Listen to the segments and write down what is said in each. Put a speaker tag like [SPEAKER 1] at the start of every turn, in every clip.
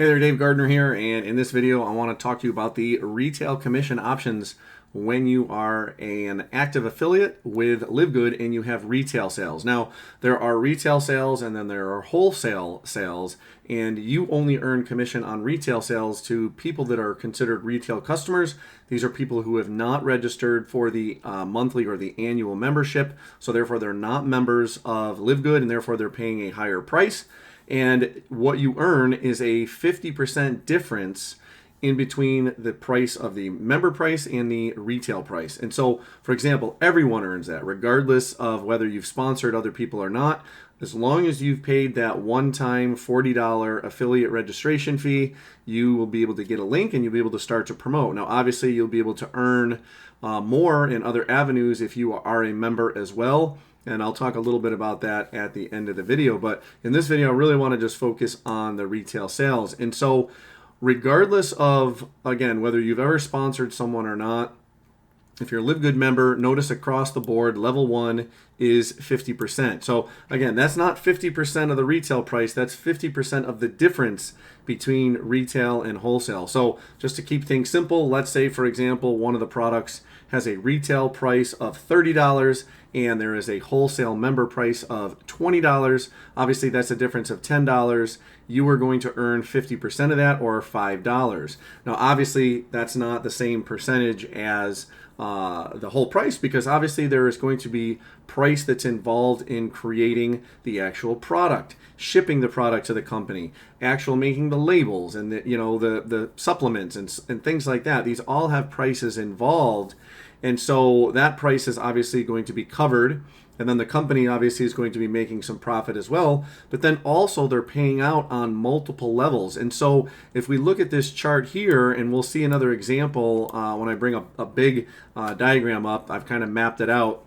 [SPEAKER 1] Hey there, Dave Gardner here, and in this video I want to talk to you about the retail commission options when you are an active affiliate with LiveGood and you have retail sales. Now, there are retail sales and then there are wholesale sales, and you only earn commission on retail sales to people that are considered retail customers. These are people who have not registered for the monthly or the annual membership, so therefore they're not members of LiveGood and therefore they're paying a higher price. And what you earn is a 50% difference in between the price of the member price and the retail price. And so, for example, everyone earns that, regardless of whether you've sponsored other people or not. As long as you've paid that one-time $40 affiliate registration fee, you will be able to get a link and you'll be able to start to promote. Now, obviously, you'll be able to earn more in other avenues if you are a member as well. And I'll talk a little bit about that at the end of the video. But in this video, I really want to just focus on the retail sales. And so regardless of, again, whether you've ever sponsored someone or not, if you're a LiveGood member, notice across the board, level 1 is 50%. So again, that's not 50% of the retail price, that's 50% of the difference between retail and wholesale. So just to keep things simple, let's say, for example, one of the products has a retail price of $30 and there is a wholesale member price of $20. Obviously, that's a difference of $10. You are going to earn 50% of that, or $5. Now, obviously, that's not the same percentage as the whole price, because obviously there is going to be price that's involved in creating the actual product, shipping the product to the company, actual making the labels and the supplements and things like that. These all have prices involved. And so that price is obviously going to be covered. And then the company obviously is going to be making some profit as well. But then also they're paying out on multiple levels. And so if we look at this chart here, and we'll see another example when I bring a big diagram up, I've kind of mapped it out.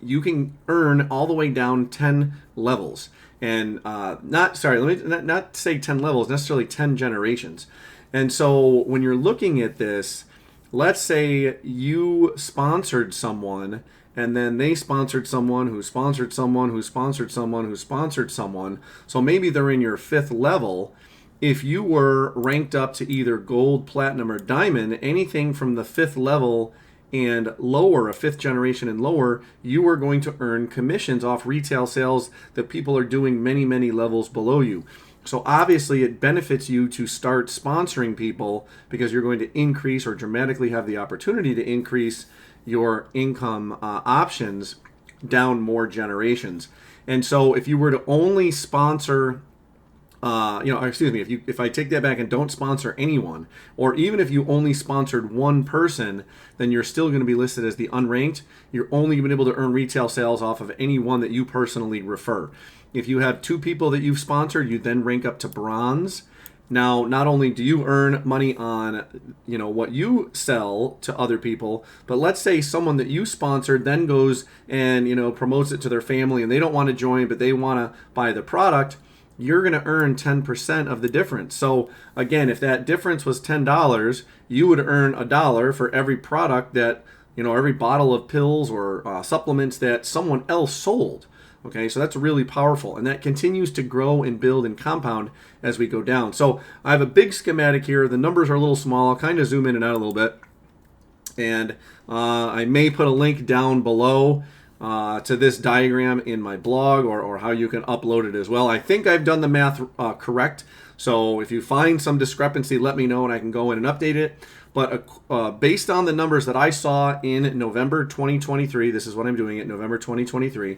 [SPEAKER 1] You can earn all the way down 10 levels. And not say 10 levels, necessarily 10 generations. And so when you're looking at this, let's say you sponsored someone and then they sponsored someone who sponsored someone who sponsored someone who sponsored someone. So maybe they're in your 5th level. If you were ranked up to either gold, platinum, or diamond, anything from the 5th level and lower, a 5th generation and lower, you are going to earn commissions off retail sales that people are doing many, many levels below you. So obviously it benefits you to start sponsoring people, because you're going to increase or dramatically have the opportunity to increase your income options down more generations. And so if you were to only sponsor, if I take that back and don't sponsor anyone, or even if you only sponsored one person, then you're still going to be listed as the unranked. You're only going to be able to earn retail sales off of any one that you personally refer. If you have 2 people that you've sponsored, you then rank up to bronze. Now, not only do you earn money on, what you sell to other people, but let's say someone that you sponsored then goes and, promotes it to their family and they don't want to join, but they want to buy the product, you're going to earn 10% of the difference. So again, if that difference was $10, you would earn $1 for every product that, every bottle of pills or supplements that someone else sold. Okay, so that's really powerful, and that continues to grow and build and compound as we go down. So I have a big schematic here. The numbers are a little small. I'll kind of zoom in and out a little bit, and I may put a link down below to this diagram in my blog, or how you can upload it as well. I think I've done the math correct, so if you find some discrepancy, let me know and I can go in and update it. But based on the numbers that I saw in November 2023, this is what I'm doing it, November 2023,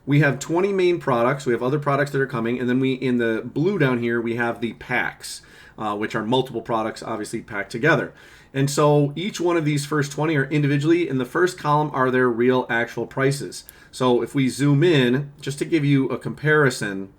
[SPEAKER 1] we have 20 main products. We have other products that are coming. And then in the blue down here, we have the packs, which are multiple products obviously packed together. And so each one of these first 20 are individually. In the first column are their real actual prices. So if we zoom in, just to give you a comparison,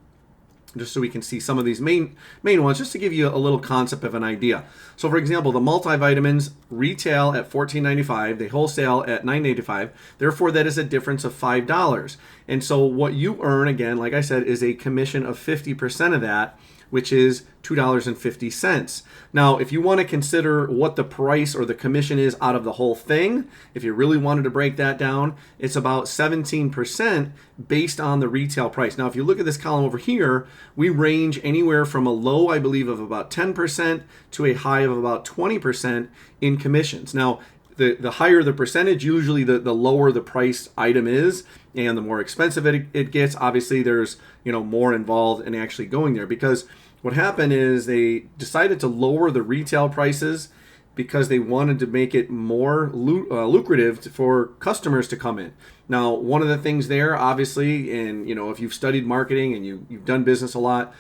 [SPEAKER 1] just so we can see some of these main ones, just to give you a little concept of an idea. So for example, the multivitamins retail at $14.95, they wholesale at $9.85. Therefore, that is a difference of $5. And so what you earn, again, like I said, is a commission of 50% of that. which is $2.50. Now, if you want to consider what the price or the commission is out of the whole thing, if you really wanted to break that down, it's about 17% based on the retail price. Now, if you look at this column over here, we range anywhere from a low, I believe, of about 10% to a high of about 20% in commissions. Now, the higher the percentage, usually the lower the price item is, and the more expensive it gets. Obviously, there's more involved in actually going there, because what happened is they decided to lower the retail prices because they wanted to make it more lucrative for customers to come in. Now, one of the things there, obviously, and if you've studied marketing and you've done business a lot,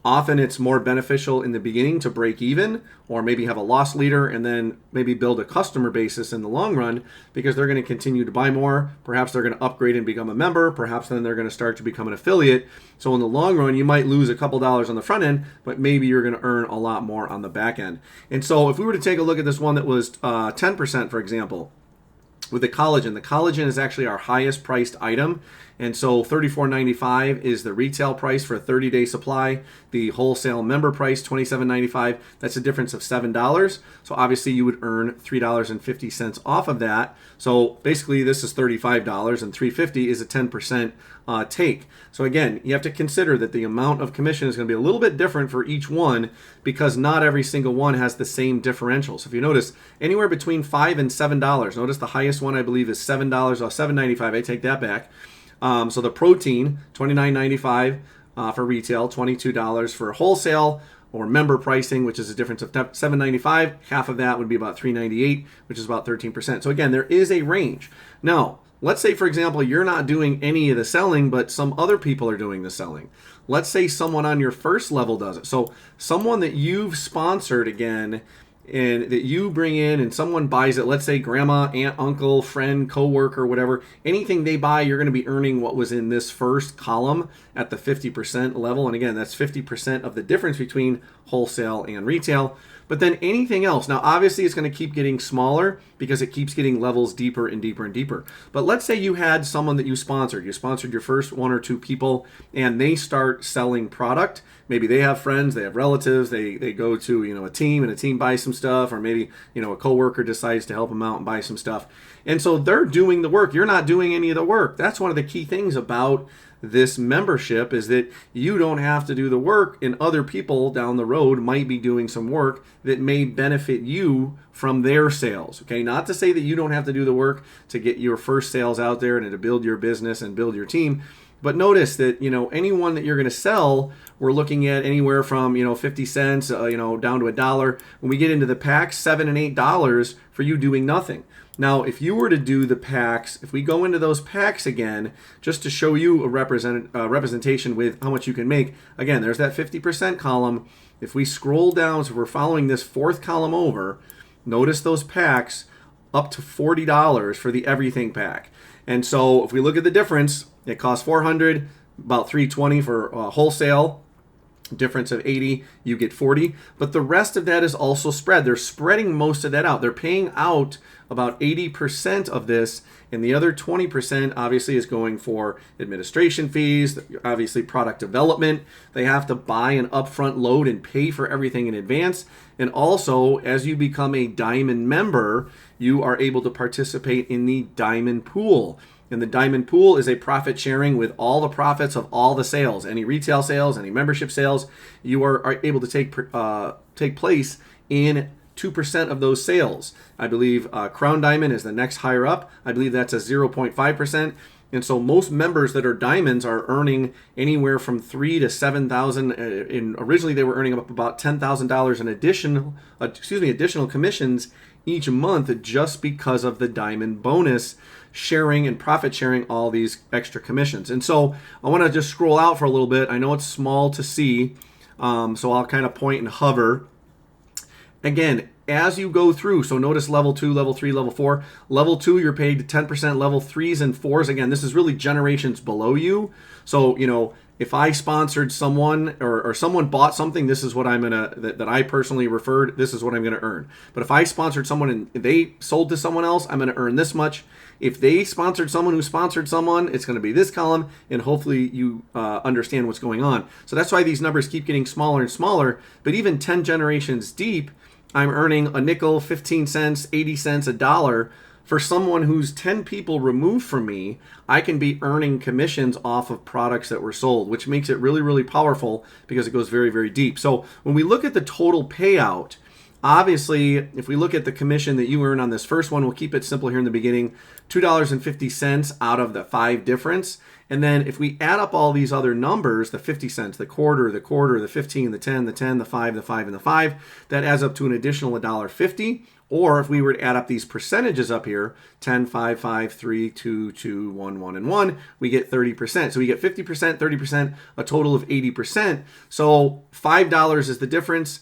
[SPEAKER 1] often it's more beneficial in the beginning to break even, or maybe have a loss leader and then maybe build a customer basis in the long run, because they're going to continue to buy more. Perhaps they're going to upgrade and become a member. Perhaps then they're going to start to become an affiliate. So in the long run, you might lose a couple dollars on the front end, but maybe you're going to earn a lot more on the back end. And so if we were to take a look at this one that was 10%, for example, with the collagen is actually our highest priced item. And so $34.95 is the retail price for a 30-day supply. The wholesale member price, $27.95. That's a difference of $7. So obviously you would earn $3.50 off of that. So basically this is $35, and $3.50 is a 10% take. So again, you have to consider that the amount of commission is going to be a little bit different for each one, because not every single one has the same differential. So if you notice, anywhere between $5 and $7. Notice the highest one I believe is $7 or $7.95. I take that back. So the protein, $29.95 for retail, $22 for wholesale or member pricing, which is a difference of $7.95. Half of that would be about $3.98, which is about 13%. So again, there is a range. Now, let's say, for example, you're not doing any of the selling, but some other people are doing the selling. Let's say someone on your first level does it. So someone that you've sponsored, again, and that you bring in and someone buys it, let's say grandma, aunt, uncle, friend, coworker, whatever, anything they buy, you're going to be earning what was in this first column at the 50% level. And again, that's 50% of the difference between wholesale and retail. But then anything else, now obviously it's going to keep getting smaller because it keeps getting levels deeper and deeper and deeper. But let's say you had someone that you sponsored your first one or two people, and they start selling product. Maybe they have friends, they have relatives, they go to a team, and a team buys some stuff, or maybe a coworker decides to help them out and buy some stuff. And so they're doing the work. You're not doing any of the work. That's one of the key things about this membership, is that you don't have to do the work, and other people down the road might be doing some work that may benefit you from their sales. Okay, not to say that you don't have to do the work to get your first sales out there and to build your business and build your team. But notice that anyone that you're going to sell, we're looking at anywhere from 50 cents down to $1. When we get into the packs, $7 and $8 for you doing nothing. Now, if you were to do the packs, if we go into those packs again, just to show you a representation with how much you can make, again, there's that 50% column. If we scroll down, so we're following this fourth column over, notice those packs up to $40 for the everything pack. And so if we look at the difference, it costs $400, about $320 for wholesale. Difference of 80, you get 40, but the rest of that is also spread. They're spreading most of that out. They're paying out about 80% of this, and the other 20% obviously is going for administration fees, obviously product development. They have to buy an upfront load and pay for everything in advance. And also, as you become a Diamond member, you are able to participate in the Diamond Pool. And the Diamond Pool is a profit sharing with all the profits of all the sales, any retail sales, any membership sales. You are able to take place in 2% of those sales. I believe Crown Diamond is the next higher up. I believe that's a 0.5%. And so most members that are diamonds are earning anywhere from $3,000 to $7,000. Originally, they were earning up about $10,000 in additional commissions each month, just because of the diamond bonus sharing and profit sharing all these extra commissions. And so I want to just scroll out for a little bit. I know it's small to see, so I'll kind of point and hover. Again, as you go through, so notice level 2, level 3, level 4. Level 2, you're paid 10%. Level 3s and 4s, again, this is really generations below you. So, if I sponsored someone or someone bought something, this is what I'm gonna that I personally referred. This is what I'm gonna earn. But if I sponsored someone and they sold to someone else, I'm gonna earn this much. If they sponsored someone who sponsored someone, it's going to be this column, and hopefully you understand what's going on. So that's why these numbers keep getting smaller and smaller. But even 10 generations deep, I'm earning a nickel, 15 cents, 80 cents, $1. For someone who's 10 people removed from me, I can be earning commissions off of products that were sold, which makes it really, really powerful because it goes very, very deep. So when we look at the total payout, obviously, if we look at the commission that you earn on this first one, we'll keep it simple here in the beginning, $2.50 out of the 5 difference. And then if we add up all these other numbers, the 50 cents, the quarter, the 15, the 10, the 10, the 5, the 5, and the 5, that adds up to an additional $1.50. Or if we were to add up these percentages up here, 10, 5, 5, 3, 2, 2, 1, 1, and 1, we get 30%. So we get 50%, 30%, a total of 80%. So $5 is the difference.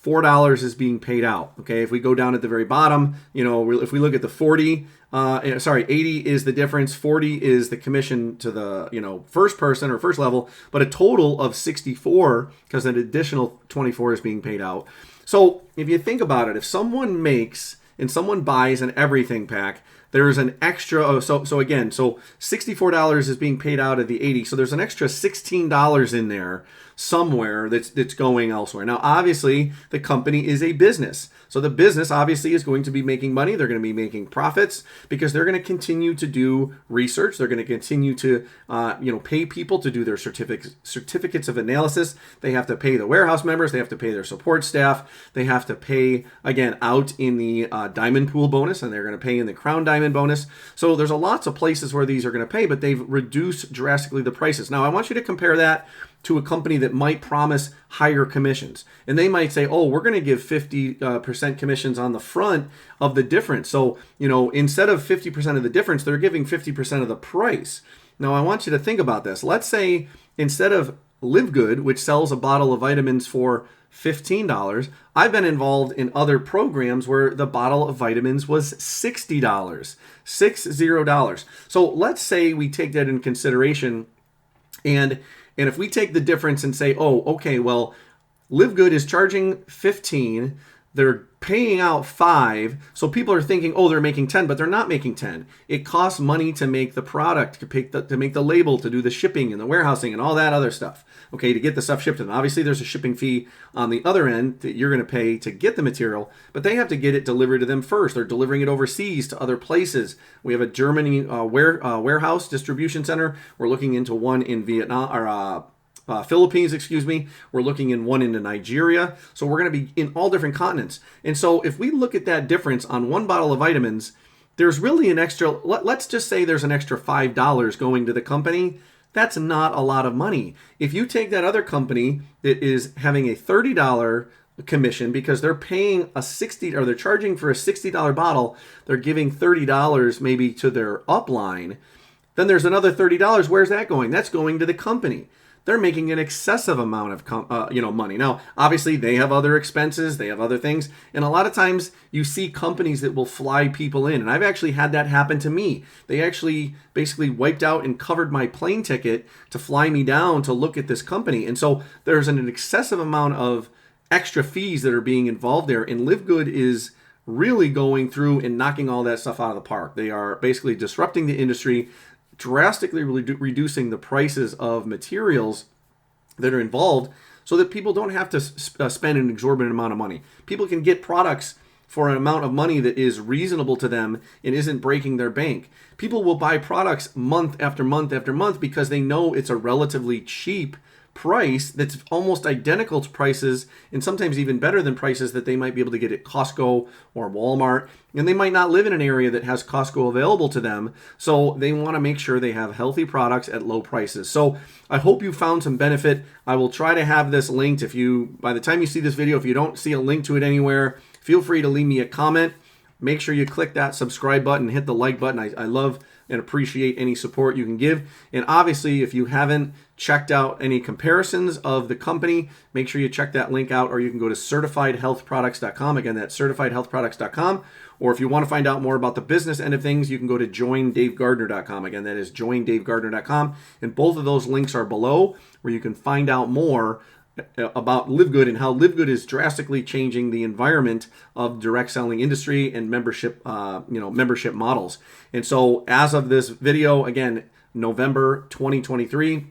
[SPEAKER 1] $4 is being paid out. Okay, if we go down at the very bottom, if we look at the 80 is the difference, 40 is the commission to the first person or first level, but a total of 64 because an additional 24 is being paid out. So if you think about it, if someone makes and someone buys an everything pack, there's an extra, so $64 is being paid out of the 80. So there's an extra $16 in there somewhere that's going elsewhere. Now, obviously, the company is a business. So the business obviously is going to be making money. They're going to be making profits because they're going to continue to do research. They're going to continue to pay people to do their certificates of analysis. They have to pay the warehouse members. They have to pay their support staff. They have to pay, again, out in the diamond pool bonus, and they're going to pay in the crown diamond bonus. So there's lots of places where these are going to pay, but they've reduced drastically the prices. Now, I want you to compare that to a company that might promise higher commissions. And they might say, oh, we're going to give 50% commissions on the front of the difference. So, instead of 50% of the difference, they're giving 50% of the price. Now, I want you to think about this. Let's say instead of LiveGood, which sells a bottle of vitamins for $15, I've been involved in other programs where the bottle of vitamins was $60, $60. So let's say we take that in consideration, and if we take the difference and say, oh, okay, well, LiveGood is charging 15, they're paying out 5, so people are thinking, oh, they're making 10, but they're not making 10. It costs money to make the product, to make the label, to do the shipping and the warehousing and all that other stuff, okay, to get the stuff shipped to them. Obviously, there's a shipping fee on the other end that you're going to pay to get the material, but they have to get it delivered to them first. They're delivering it overseas to other places. We have a Germany warehouse distribution center. We're looking into one in Vietnam, or Philippines, We're looking in one into Nigeria. So we're going to be in all different continents. And so if we look at that difference on one bottle of vitamins, there's really an extra, let's just say there's an extra $5 going to the company. That's not a lot of money. If you take that other company that is having a $30 commission because they're paying they're charging for a $60 bottle, they're giving $30 maybe to their upline, then there's another $30. Where's that going? That's going to the company. They're making an excessive amount of money. Now, obviously, they have other expenses, they have other things, and a lot of times you see companies that will fly people in, and I've actually had that happen to me. They actually basically wiped out and covered my plane ticket to fly me down to look at this company, and so there's an excessive amount of extra fees that are being involved there, and LiveGood is really going through and knocking all that stuff out of the park. They are basically disrupting the industry, drastically reducing the prices of materials that are involved so that people don't have to spend an exorbitant amount of money. People can get products for an amount of money that is reasonable to them and isn't breaking their bank. People will buy products month after month after month because they know it's a relatively cheap price that's almost identical to prices, and sometimes even better than prices that they might be able to get at Costco or Walmart. And they might not live in an area that has Costco available to them, so they want to make sure they have healthy products at low prices. So I hope you found some benefit. I will try to have this linked. By the time you see this video, if you don't see a link to it anywhere, feel free to leave me a comment. Make sure you click that subscribe button, hit the like button. I love and appreciate any support you can give. And obviously, if you haven't checked out any comparisons of the company, make sure you check that link out, or you can go to certifiedhealthproducts.com. Again, that's certifiedhealthproducts.com. Or if you want to find out more about the business end of things, you can go to joindavegardner.com. Again, that is joindavegardner.com. And both of those links are below, where you can find out more about LiveGood and how LiveGood is drastically changing the environment of direct selling industry and membership, membership models. And so as of this video, again, November 2023,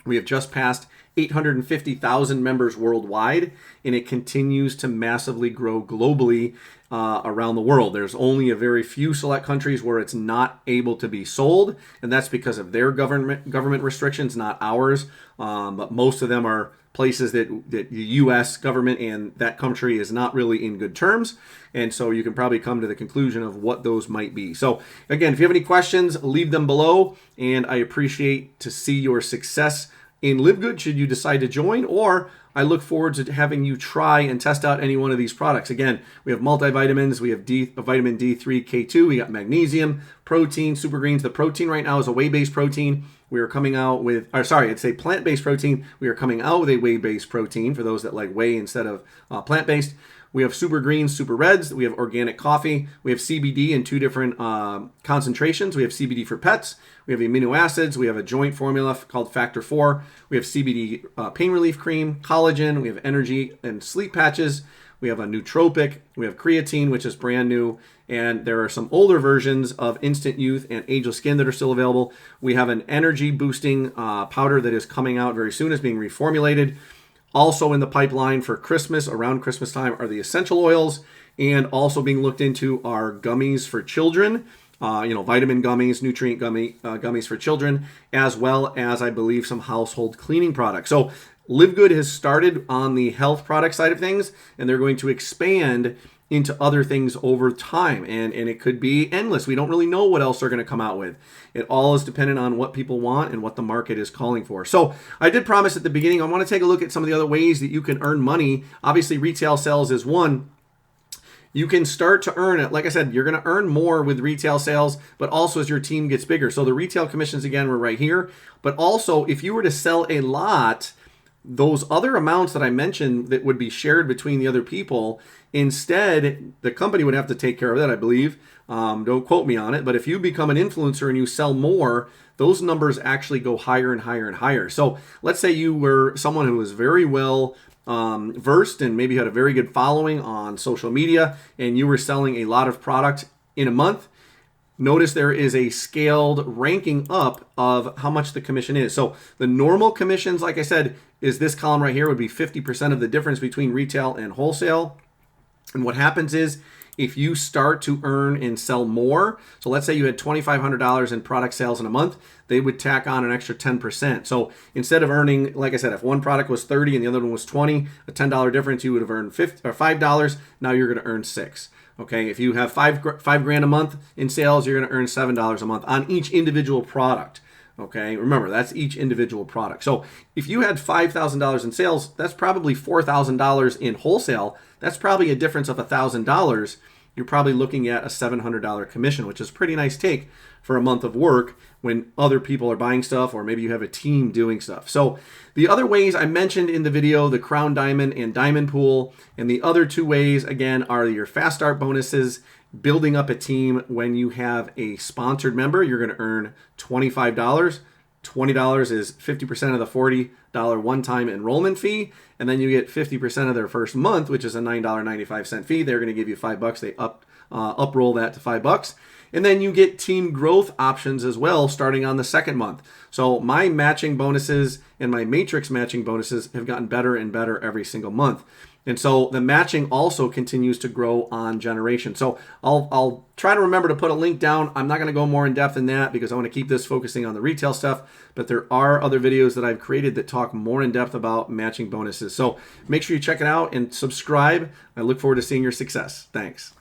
[SPEAKER 1] we have just passed 850,000 members worldwide, and it continues to massively grow globally around the world. There's only a very few select countries where it's not able to be sold, and that's because of their government restrictions, not ours. But most of them are places that the U.S. government and that country is not really in good terms. And so you can probably come to the conclusion of what those might be. So again, if you have any questions, leave them below, and I appreciate to see your success in LiveGood should you decide to join, or I look forward to having you try and test out any one of these products. Again, we have multivitamins, we have vitamin D3, K2, we got magnesium, protein, super greens. The protein right now is a whey-based protein. We are coming out with, it's a plant-based protein. We are coming out with a whey-based protein for those that like whey instead of plant-based. We have super greens, super reds. We have organic coffee. We have CBD in 2 different concentrations. We have CBD for pets. We have amino acids. We have a joint formula called Factor 4. We have CBD pain relief cream, collagen. We have energy and sleep patches. We have a nootropic. We have creatine, which is brand new. And there are some older versions of Instant Youth and Ageless Skin that are still available. We have an energy boosting powder that is coming out very soon. It's being reformulated. Also in the pipeline for Christmas, around Christmas time, are the essential oils, and also being looked into are gummies for children, vitamin gummies, nutrient gummies for children, as well as, I believe, some household cleaning products. So LiveGood has started on the health product side of things, and they're going to expand into other things over time, and it could be endless. We don't really know what else they're going to come out with. It all is dependent on what people want and what the market is calling for. So I did promise at the beginning, I want to take a look at some of the other ways that you can earn money. Obviously, retail sales is one. You can start to earn it. Like I said, you're going to earn more with retail sales, but also as your team gets bigger. So the retail commissions, again, were right here. But also, if you were to sell a lot, those other amounts that I mentioned that would be shared between the other people, instead, the company would have to take care of that, I believe. Don't quote me on it, but if you become an influencer and you sell more, those numbers actually go higher and higher and higher. So let's say you were someone who was very well versed and maybe had a very good following on social media, and you were selling a lot of product in a month. Notice there is a scaled ranking up of how much the commission is. So the normal commissions, like I said, is this column right here would be 50% of the difference between retail and wholesale. And what happens is if you start to earn and sell more, so let's say you had $2,500 in product sales in a month, they would tack on an extra 10%. So instead of earning, like I said, if one product was 30 and the other one was 20, a $10 difference, you would have earned $5. Now you're going to earn $6. Okay, if you have five grand a month in sales, you're going to earn $7 a month on each individual product. Okay, remember, that's each individual product. So if you had $5,000 in sales, that's probably $4,000 in wholesale. That's probably a difference of $1,000. You're probably looking at a $700 commission, which is a pretty nice take for a month of work when other people are buying stuff, or maybe you have a team doing stuff. So the other ways I mentioned in the video, the Crown Diamond and Diamond Pool, and the other 2 ways, again, are your fast start bonuses, building up a team. When you have a sponsored member, you're going to earn $25. $20 is 50% of the $40 one-time enrollment fee, and then you get 50% of their first month, which is a $9.95 fee. They're going to give you $5. They uproll that to $5. And then you get team growth options as well starting on the 2nd month. So my matching bonuses and my matrix matching bonuses have gotten better and better every single month. And so the matching also continues to grow on generation. So I'll try to remember to put a link down. I'm not going to go more in depth than that because I want to keep this focusing on the retail stuff. But there are other videos that I've created that talk more in depth about matching bonuses. So make sure you check it out and subscribe. I look forward to seeing your success. Thanks.